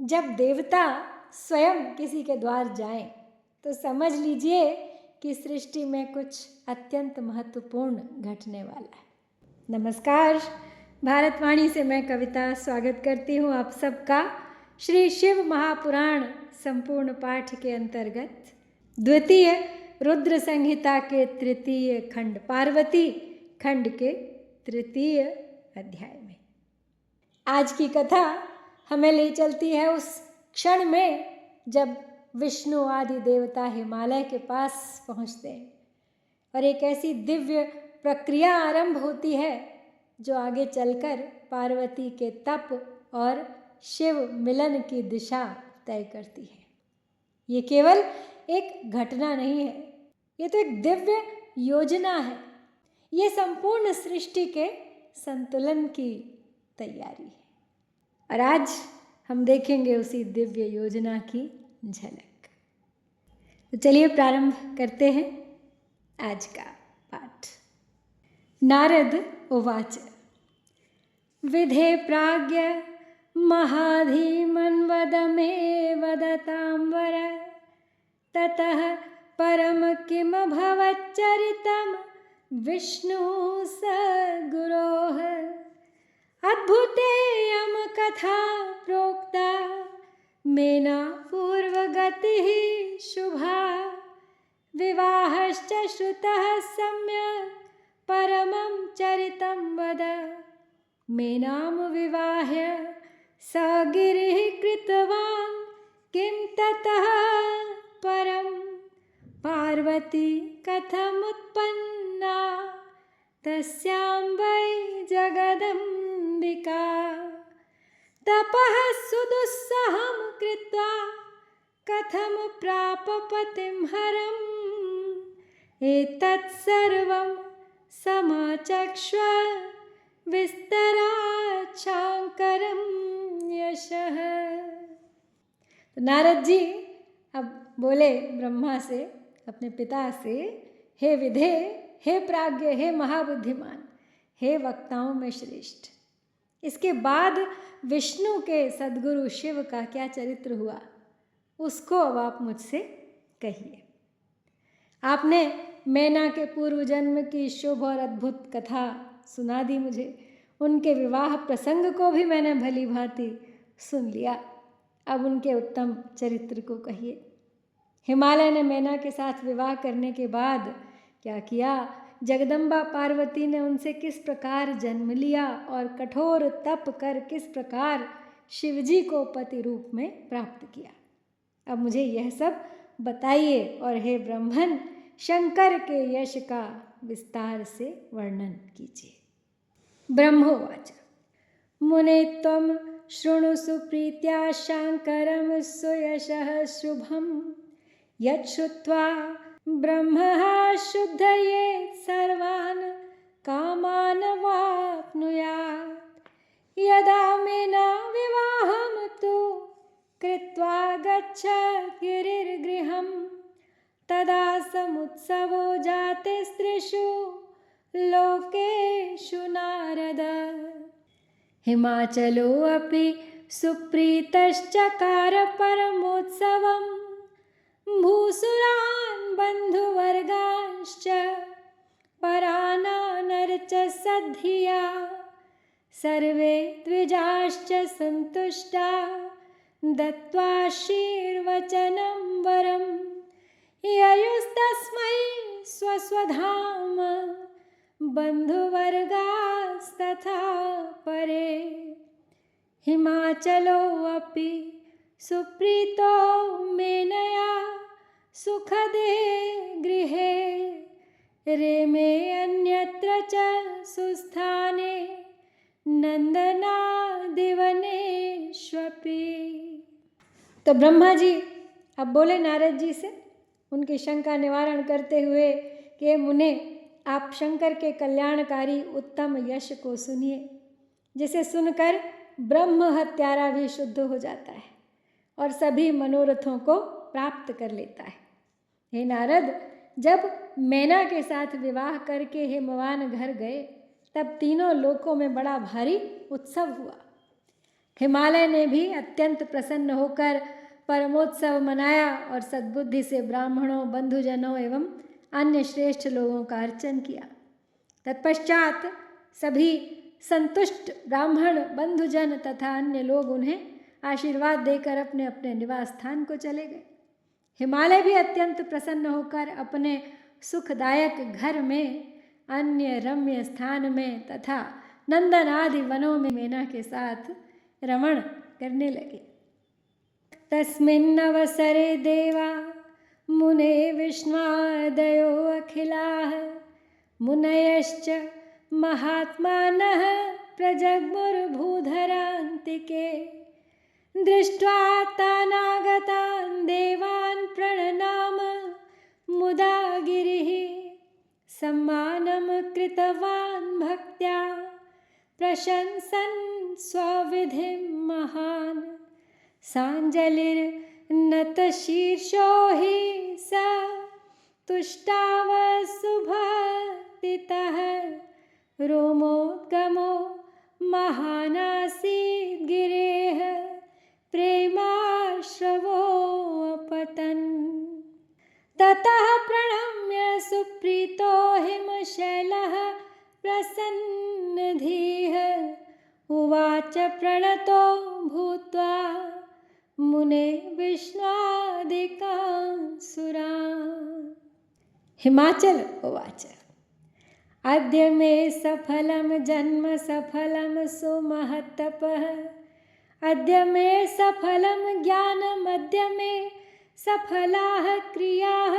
जब देवता स्वयं किसी के द्वार जाएं तो समझ लीजिए कि सृष्टि में कुछ अत्यंत महत्वपूर्ण घटने वाला है। नमस्कार, भारतवाणी से मैं कविता स्वागत करती हूँ आप सबका श्री शिव महापुराण संपूर्ण पाठ के अंतर्गत द्वितीय रुद्र संहिता के तृतीय खंड पार्वती खंड के तृतीय अध्याय में। आज की कथा हमें ले चलती है उस क्षण में जब विष्णु आदि देवता हिमालय के पास पहुँचते हैं और एक ऐसी दिव्य प्रक्रिया आरंभ होती है जो आगे चलकर पार्वती के तप और शिव मिलन की दिशा तय करती है। ये केवल एक घटना नहीं है, ये तो एक दिव्य योजना है। ये संपूर्ण सृष्टि के संतुलन की तैयारी है और आज हम देखेंगे उसी दिव्य योजना की झलक। तो चलिए प्रारंभ करते हैं आज का पाठ। नारद उवाच विधे प्राज्ञ महाधीमन्वद मे वदतांवर ततः परम किम भवच्चरितं विष्णु सद्गुरोः अद्भुतेयं कथा प्रोक्ता मेना पूर्वगतिः शुभा विवाहश्च श्रुतः सम्यक् परमं चरितं वद मेनां विवाह्य स गिरिः कृतवान् किं ततः परं पार्वती कथमुत्पन्ना तस्यां वै जगदम्बिका तपः सुदुस्सहं कृत्वा कथं प्राप पतिं हरम् एतत् सर्वं समचक्ष्व विस्तरात् शांकरं यशः। तो नारद जी अब बोले ब्रह्मा से, अपने पिता से, हे विधे, हे प्राज्ञ, हे महाबुद्धिमान, हे वक्ताओं में श्रेष्ठ। इसके बाद विष्णु के सद्गुरु शिव का क्या चरित्र हुआ उसको अब आप मुझसे कहिए। आपने मैना के पूर्व जन्म की शुभ और अद्भुत कथा सुना दी मुझे, उनके विवाह प्रसंग को भी मैंने भली भांति सुन लिया। अब उनके उत्तम चरित्र को कहिए। हिमालय ने मैना के साथ विवाह करने के बाद क्या किया, जगदम्बा पार्वती ने उनसे किस प्रकार जन्म लिया और कठोर तप कर किस प्रकार शिवजी को पति रूप में प्राप्त किया। अब मुझे यह सब बताइए और हे ब्रह्मन शंकर के यश का विस्तार से वर्णन कीजिए। ब्रह्मोवाच मुने त्वं शृणु सुप्रीत्या शांकरं सुयशः शुभं यत् श्रुत्वा ब्रह्मः शुद्धये सर्वान् कामान् वाप्नुयात् यदा मेना विवाहं तु कृत्वा गच्छत् गिरिर्गृहं तदा समुत्सवो जाते स्त्रीषु लोकेषु नारद हिमाचलोऽपि सुप्रीतश्चकार परमोत्सवम् भूसुरान् बन्धुवर्गांश्च परानानर्च सद्धिया सर्वे द्विजाश्च सन्तुष्टा दत्त्वाशीर्वचनं वरं ययुस्तस्मै स्वस्वधाम बन्धुवर्गास्तथा परे हिमाचलोऽपि सुप्रीतो मेनया सुखदे गृहे रेमे अन्यत्र च सुस्थाने नंदनादिवनेष्वपि। तो ब्रह्मा जी अब बोले नारद जी से, उनकी शंका निवारण करते हुए कि मुने आप शंकर के कल्याणकारी उत्तम यश को सुनिए, जिसे सुनकर ब्रह्म हत्यारा भी शुद्ध हो जाता है और सभी मनोरथों को प्राप्त कर लेता है। हे नारद, जब मैना के साथ विवाह करके हिमवान घर गए तब तीनों लोकों में बड़ा भारी उत्सव हुआ। हिमालय ने भी अत्यंत प्रसन्न होकर परमोत्सव मनाया और सद्बुद्धि से ब्राह्मणों, बंधुजनों एवं अन्य श्रेष्ठ लोगों का अर्चन किया। तत्पश्चात सभी संतुष्ट ब्राह्मण, बंधुजन तथा अन्य लोग उन्हें आशीर्वाद देकर अपने अपने निवास स्थान को चले गए। हिमालय भी अत्यंत प्रसन्न होकर अपने सुखदायक घर में, अन्य रम्य स्थान में तथा नंदन आदि वनों में मेना के साथ रमण करने लगे। तस्मिन्नवसरे देवा मुने विष्णुआदयो अखिलाः मुनयश्च महात्मानः प्रजग्मुर्भूधरान्तिके दृष्ट्वा तानागतान् देवान् प्रणनाम मुदा गिरिः सम्मानं कृतवान् भक्त्या प्रशंसन् स्वविधिं महान् साञ्जलिर्नतशीर्षो हि स तुष्टावसुभक्तितः रोमोद्गमो महानासीद् गिरेः प्रेमाश्रवोऽपतन् ततः प्रणम्य सुप्रीतो हिमशैलः प्रसन्नधीः उवाच प्रणतो भूत्वा मुने विष्णुआदिकान् सुरान्। हिमाचल उवाच अद्य मे सफलं जन्म सफलं सुमहत्तपः अद्य मे सफलं ज्ञानम् अद्य मे सफलाः क्रियाः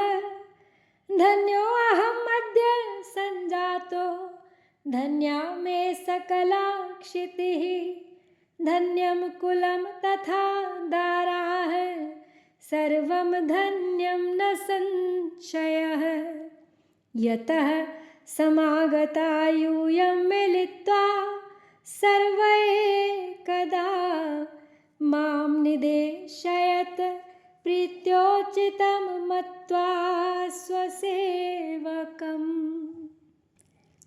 धन्योऽहम् अद्य सञ्जातो धन्या मे सकला क्षितिः धन्यं कुलं तथा दाराः सर्वं धन्यं न संशयः यतः समागता यूयं मिलित्वा सर्वे कदा मां निदेशयत् प्रीत्योचितं मत्वा स्वसेवकम्।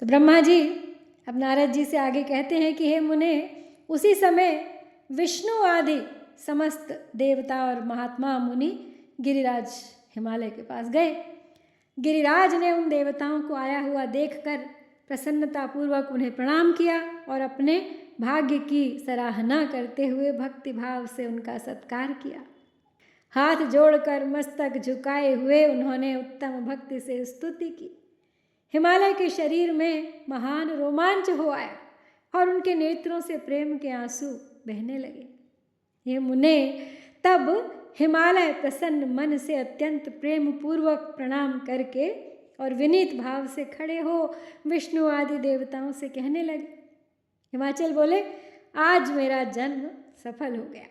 तो ब्रह्मा जी अब नारद जी से आगे कहते हैं कि हे मुने, उसी समय विष्णु आदि समस्त देवता और महात्मा मुनि गिरिराज हिमालय के पास गए। गिरिराज ने उन देवताओं को आया हुआ देखकर प्रसन्नतापूर्वक उन्हें प्रणाम किया और अपने भाग्य की सराहना करते हुए भक्ति भाव से उनका सत्कार किया। हाथ जोड़कर मस्तक झुकाए हुए उन्होंने उत्तम भक्ति से स्तुति की। हिमालय के शरीर में महान रोमांच हो आया और उनके नेत्रों से प्रेम के आंसू बहने लगे। ये मुने तब हिमालय प्रसन्न मन से अत्यंत प्रेम पूर्वक प्रणाम करके और विनीत भाव से खड़े हो विष्णु आदि देवताओं से कहने लगे। हिमाचल बोले, आज मेरा जन्म सफल हो गया,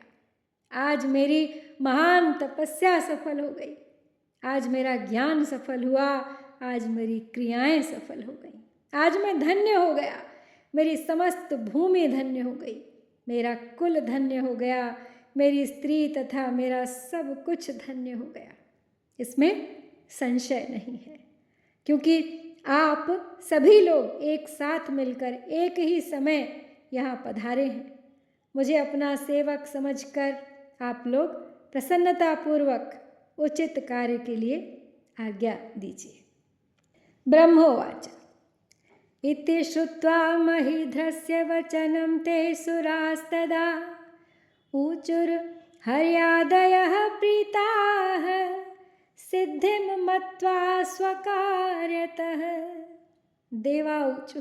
आज मेरी महान तपस्या सफल हो गई, आज मेरा ज्ञान सफल हुआ, आज मेरी क्रियाएं सफल हो गई, आज मैं धन्य हो गया, मेरी समस्त भूमि धन्य हो गई, मेरा कुल धन्य हो गया, मेरी स्त्री तथा मेरा सब कुछ धन्य हो गया। इसमें संशय नहीं है, क्योंकि आप सभी लोग एक साथ मिलकर एक ही समय यहाँ पधारे हैं। मुझे अपना सेवक समझकर आप लोग प्रसन्नतापूर्वक उचित कार्य के लिए आज्ञा दीजिए। ब्रह्मोवाच इति श्रुत्वा महीध्रस्य वचनं ते सुरास्तदा ऊचुर्हर्यादयः प्रीताः सिद्धिं मत्वा स्वकार्यतः। देवाऊचु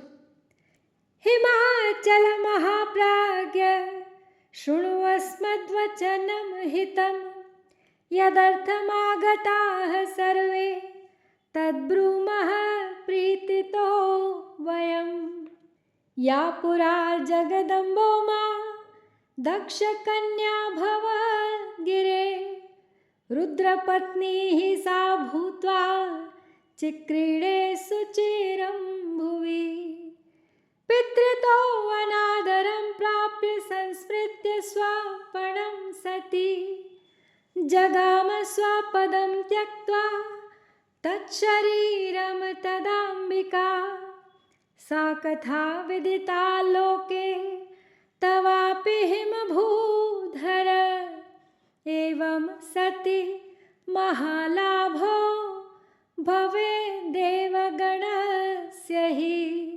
हिमाचल महाप्राज्ञ शृण्वस्मद्वचनं हितं यदर्थमागताः सर्वे तद्ब्रूमः प्रीतितो वयं। या पुरा जगदम्बो मां दक्षकन्या भव गिरे रुद्रपत्नीः सा भूत्वा चिक्रीडे सुचिरं भुवि। पितृतो अनादरं प्राप्य संस्मृत्य स्वापणं सती जगाम स्वपदं त्यक्त्वा तच्छरीरं तदाम्बिका। सा कथा विदिता लोके तवापि हिमभूधर एवं सति महालाभो भवे देवगणस्य हि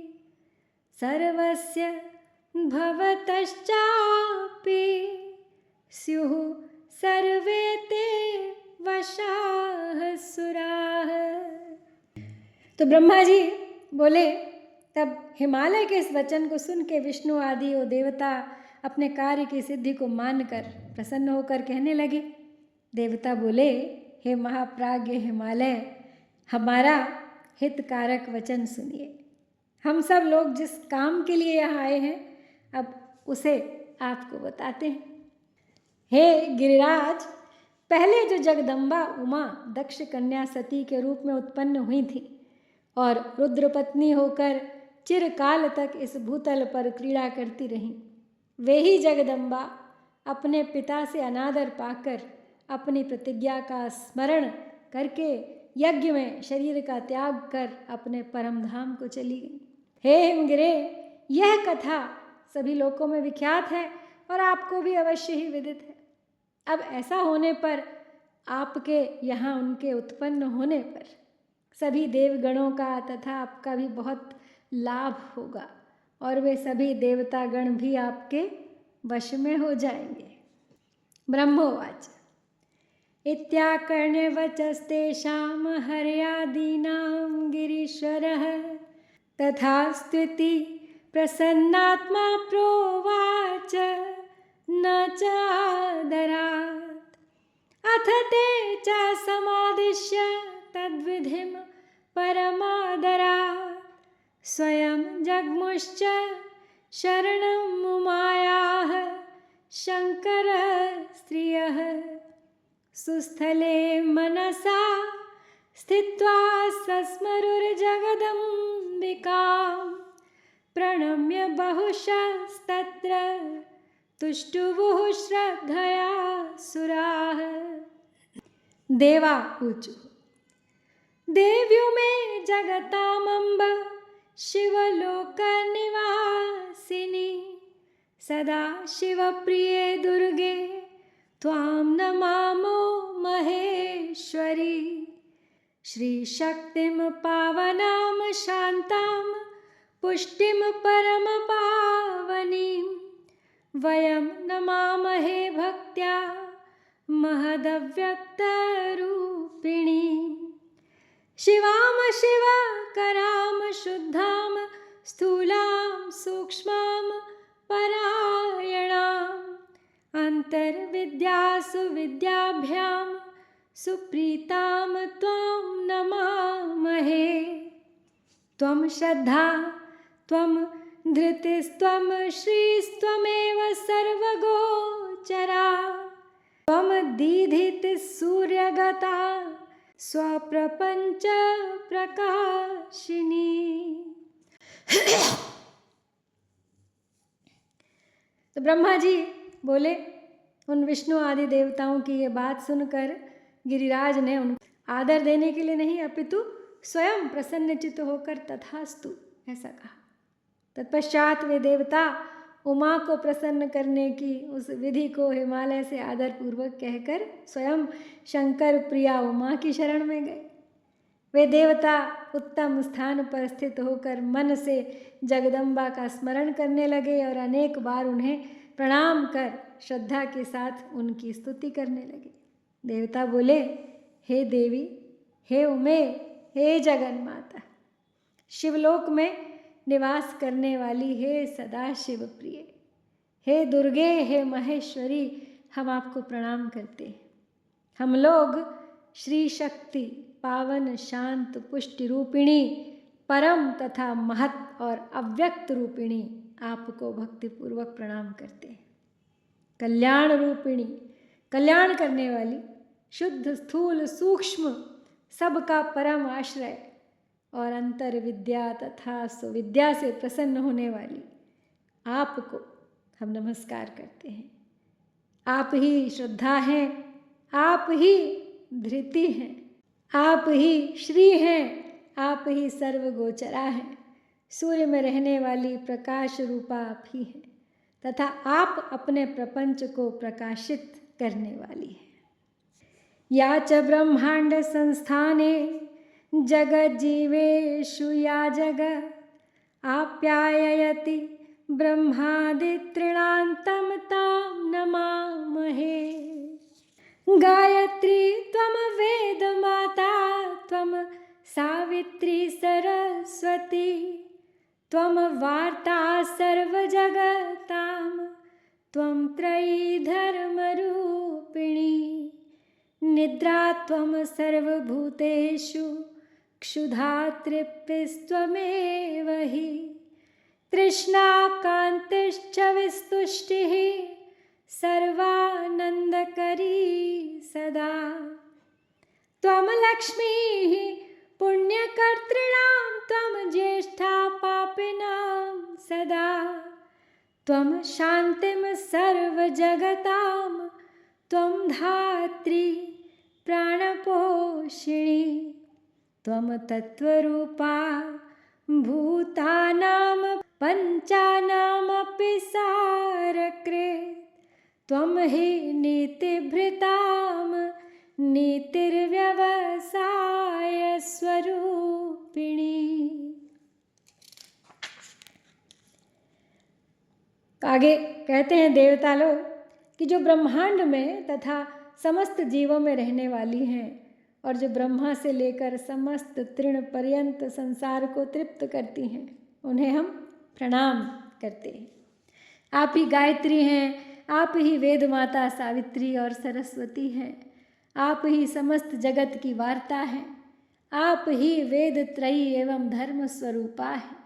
सर्वस्य भवतश्चापि स्युः सर्वे ते वशाः सुराः। तो ब्रह्मा जी बोले, तब हिमालय के इस वचन को सुन के विष्णु आदि वो देवता अपने कार्य की सिद्धि को मानकर प्रसन्न होकर कहने लगे। देवता बोले, हे महाप्राज्ञ हिमालय, हमारा हितकारक वचन सुनिए। हम सब लोग जिस काम के लिए यहाँ आए हैं, अब उसे आपको बताते हैं। हे गिरिराज, पहले जो जगदम्बा उमा दक्ष कन्या सती के रूप में उत्पन्न हुई थी और रुद्र पत्नी होकर चिरकाल तक इस भूतल पर क्रीड़ा करती रहीं, वे ही जगदम्बा अपने पिता से अनादर पाकर अपनी प्रतिज्ञा का स्मरण करके यज्ञ में शरीर का त्याग कर अपने परम धाम को चली गई। हे हिमगिरे, यह कथा सभी लोकों में विख्यात है और आपको भी अवश्य ही विदित है। अब ऐसा होने पर आपके यहाँ उनके उत्पन्न होने पर सभी देवगणों का तथा आपका भी बहुत लाभ होगा और वे सभी देवतागण भी आपके वश में हो जाएंगे। ब्रह्मोवाच इत्याकर्ण्य वचस्तेषां हर्यादीनां गिरीश्वरः तथास्त्विति प्रसन्नात्मा प्रोवाच न चादरात् अथ ते च समादिश्य तद्विधिं परमादरात् स्वयं जग्मुश्च शरणं मुमायाः शङ्करः स्त्रियः सुस्थले मनसा स्थित्वा सस्मरुर्जगदम्बिकां प्रणम्य बहुशस्तत्र तुष्टुवुः श्रद्धया सुराः। देवा ऊचु देव्युमे जगतामम्ब शिवलोकनिवासिनी सदा शिवप्रिये दुर्गे त्वां नमामो महेश्वरी श्रीशक्तिं पावनां शान्तां पुष्टिं परमपावनीं वयं नमामहे भक्त्या महदव्यक्तरूपिणीं शिवां शिवकरां शुद्धां स्थूलां सूक्ष्मां परायणाम् अन्तर्विद्यासु विद्याभ्यां सुप्रीतां त्वां नमामहे। त्वं श्रद्धा त्वं धृतिस्त्वं श्रीस्त्वमेव सर्वगोचरा त्वं दीधितिसूर्यगता स्वप्रपञ्च प्रकाशिनी। तो ब्रह्मा जी बोले, उन विष्णु आदि देवताओं की ये बात सुनकर गिरिराज ने उनको आदर देने के लिए नहीं अपितु स्वयं प्रसन्नचित्त होकर तथास्तु ऐसा कहा। तत्पश्चात वे देवता उमा को प्रसन्न करने की उस विधि को हिमालय से आदरपूर्वक कहकर स्वयं शंकर प्रिया उमा की शरण में गए। वे देवता उत्तम स्थान पर स्थित होकर मन से जगदम्बा का स्मरण करने लगे और अनेक बार उन्हें प्रणाम कर श्रद्धा के साथ उनकी स्तुति करने लगे। देवता बोले, हे देवी, हे उमे, हे जगन्माता, शिवलोक में निवास करने वाली हे सदा शिव प्रिय, हे दुर्गे, हे महेश्वरी, हम आपको प्रणाम करते हैं। हम लोग श्री शक्ति पावन शांत पुष्टि रूपिणी परम तथा महत और अव्यक्त रूपिणी आपको भक्तिपूर्वक प्रणाम करते हैं। कल्याण रूपिणी, कल्याण करने वाली, शुद्ध स्थूल सूक्ष्म सबका परम आश्रय और अंतर विद्या तथा सुविद्या से प्रसन्न होने वाली आपको हम नमस्कार करते हैं। आप ही श्रद्धा हैं, आप ही धृति हैं, आप ही श्री हैं, आप ही सर्वगोचरा हैं। सूर्य में रहने वाली प्रकाश रूपा आप ही हैं। तथा आप अपने प्रपंच को प्रकाशित करने वाली है। या च ब्रह्मांड संस्थाने जगज्जीवेषु या जगत् आप्याययति ब्रह्मादितॄणान्तं तां नमामहे। गायत्री त्वं वेदमाता त्वं सावित्री सरस्वती त्वं वार्ता सर्वजगतां त्वं त्रयी धर्मरूपिणी। निद्रा त्वं सर्वभूतेषु क्षुधा तृप्तिस्त्वमेव हि। तृष्णा कान्तिश्च विस्तुष्टिः सर्वानन्दकरी सदा। त्वं लक्ष्मीः पुण्यकर्तॄणां त्वं ज्येष्ठा पापिनां सदा। त्वं शान्तिं सर्वजगतां त्वं धात्री प्राणपोषिणी। त्वं तत्त्वरूपा भूतानां पञ्चानामपि सारकृत्। त्वं हि नीतिभृतां नीतिर्व्यवसाय स्वरूपिणी। आगे कहते हैं देवता लोग कि जो ब्रह्मांड में तथा समस्त जीवों में रहने वाली हैं और जो ब्रह्मा से लेकर समस्त तृण पर्यंत संसार को तृप्त करती हैं, उन्हें हम प्रणाम करते हैं। आप ही गायत्री हैं, आप ही वेद माता सावित्री और सरस्वती हैं, आप ही समस्त जगत की वार्ता हैं, आप ही वेद त्रयी एवं धर्म स्वरूपा है।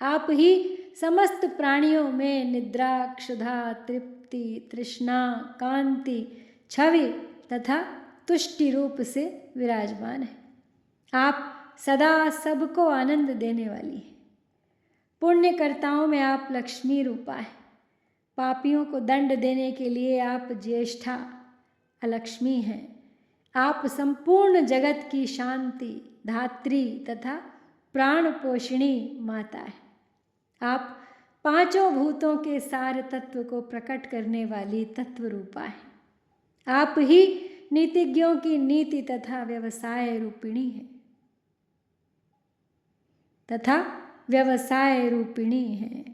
आप ही समस्त प्राणियों में निद्रा, क्षुधा, तृप्ति, तृष्णा, कांति, छवि तथा तुष्टि रूप से विराजमान है। आप सदा सबको आनंद देने वाली हैं। पुण्यकर्ताओं में आप लक्ष्मी रूपा है। पापियों को दंड देने के लिए आप ज्येष्ठा अलक्ष्मी हैं। आप संपूर्ण जगत की शांति, धात्री तथा प्राण पोषिणी माता है। आप पांचों भूतों के सार तत्व को प्रकट करने वाली तत्व रूपा है। आप ही नीतिज्ञों की नीति तथा व्यवसाय रूपिणी है है।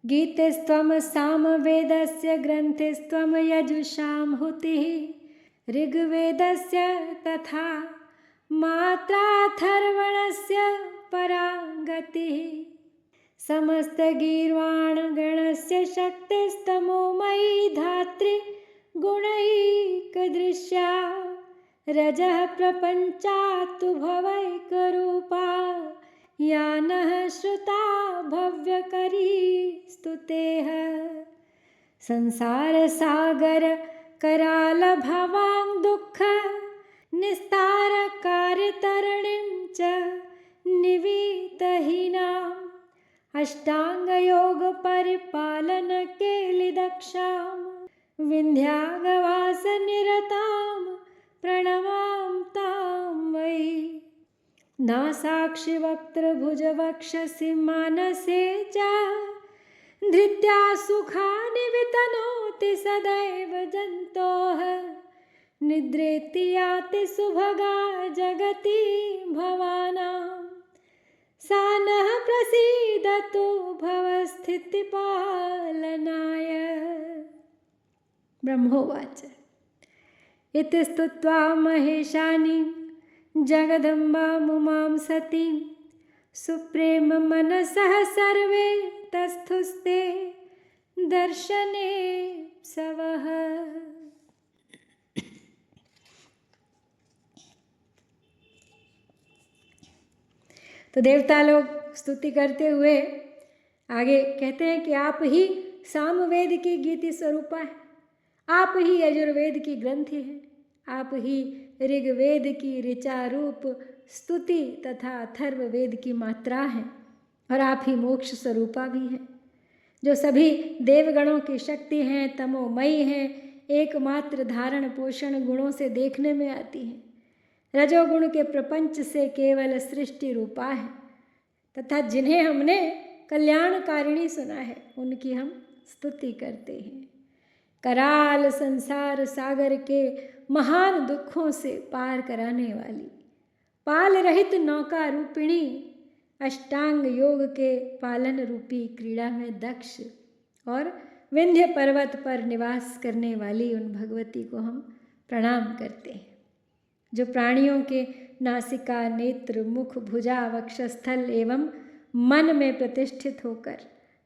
गीतेस्त्वं सामवेदस्य ग्रन्थेस्त्वं यजुषां हुतिः। ऋग्वेदस्य तथा मात्राथर्वणस्य परा गतिः। समस्तगीर्वाणगणस्य शक्तिस्तमोमयी धात्री गुणैकदृश्या। रजः प्रपञ्चात्तु भवैकरूपा या नः श्रुता भव्यकरी स्तुतेः। संसारसागर कराल भवां दुःख निस्तारकारितरणिं च निवीतहीनाम्। अष्टांगयोग परिपालन केलिदक्षां विन्ध्यागवास निरतां प्रणमां तां वै। नासाक्षि वक्त्रभुजवक्षसि मानसे च धृत्या सुखानि वितनोति सदैव जन्तोः। निद्रेति याति सुभगा जगति भवानां। सा नः प्रसीदतु भवस्थितिपालनाय। ब्रह्मोवाच इति स्तुत्वा महेशानीं जगदम्बामुमां सतीं। सुप्रेम मनसः सर्वे तस्थुस्ते दर्शने सवः। तो देवता लोग स्तुति करते हुए आगे कहते हैं कि आप ही सामवेद की गीति स्वरूपा है। आप ही यजुर्वेद की ग्रंथि हैं। आप ही ऋग्वेद की ऋचा रूप स्तुति तथा अथर्ववेद की मात्रा हैं। और आप ही मोक्ष स्वरूपा भी हैं, जो सभी देवगणों की शक्ति हैं, तमोमयी हैं, एकमात्र धारण पोषण गुणों से देखने में आती हैं। रजोगुण के प्रपंच से केवल सृष्टि रूपा है तथा जिन्हें हमने कल्याणकारिणी सुना है, उनकी हम स्तुति करते हैं। कराल संसार सागर के महान दुखों से पार कराने वाली, पाल रहित नौका रूपिणी, अष्टांग योग के पालन रूपी क्रीड़ा में दक्ष और विंध्य पर्वत पर निवास करने वाली उन भगवती को हम प्रणाम करते हैं, जो प्राणियों के नासिका, नेत्र, मुख, भुजा, वक्षस्थल एवं मन में प्रतिष्ठित होकर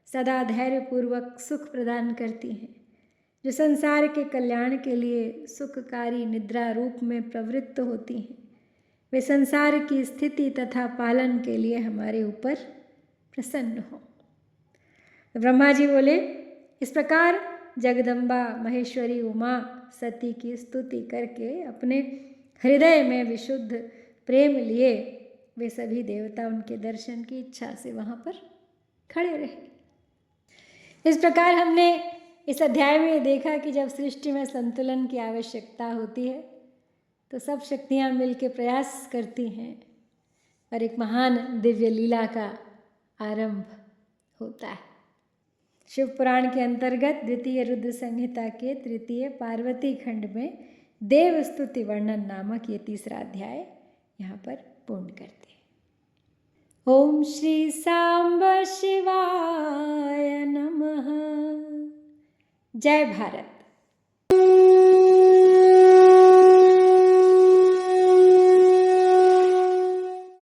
सदा धैर्यपूर्वक सुख प्रदान करती हैं, जो संसार के कल्याण के लिए सुखकारी निद्रा रूप में प्रवृत्त होती हैं। वे संसार की स्थिति तथा पालन के लिए हमारे ऊपर प्रसन्न हों। तो ब्रह्मा जी बोले, इस प्रकार जगदम्बा महेश्वरी उमा सती की स्तुति करके अपने हृदय में विशुद्ध प्रेम लिए वे सभी देवता उनके दर्शन की इच्छा से वहाँ पर खड़े रहे। इस प्रकार हमने इस अध्याय में देखा कि जब सृष्टि में संतुलन की आवश्यकता होती है तो सब शक्तियाँ मिलकर प्रयास करती हैं और एक महान दिव्य लीला का आरंभ होता है। शिव पुराण के अंतर्गत द्वितीय रुद्र संहिता के तृतीय पार्वती खंड में देव स्तुति वर्णन नामक ये तीसरा अध्याय यहाँ पर पूर्ण करते हैं। ओम श्री सांब शिवाय नमः। जय भारत।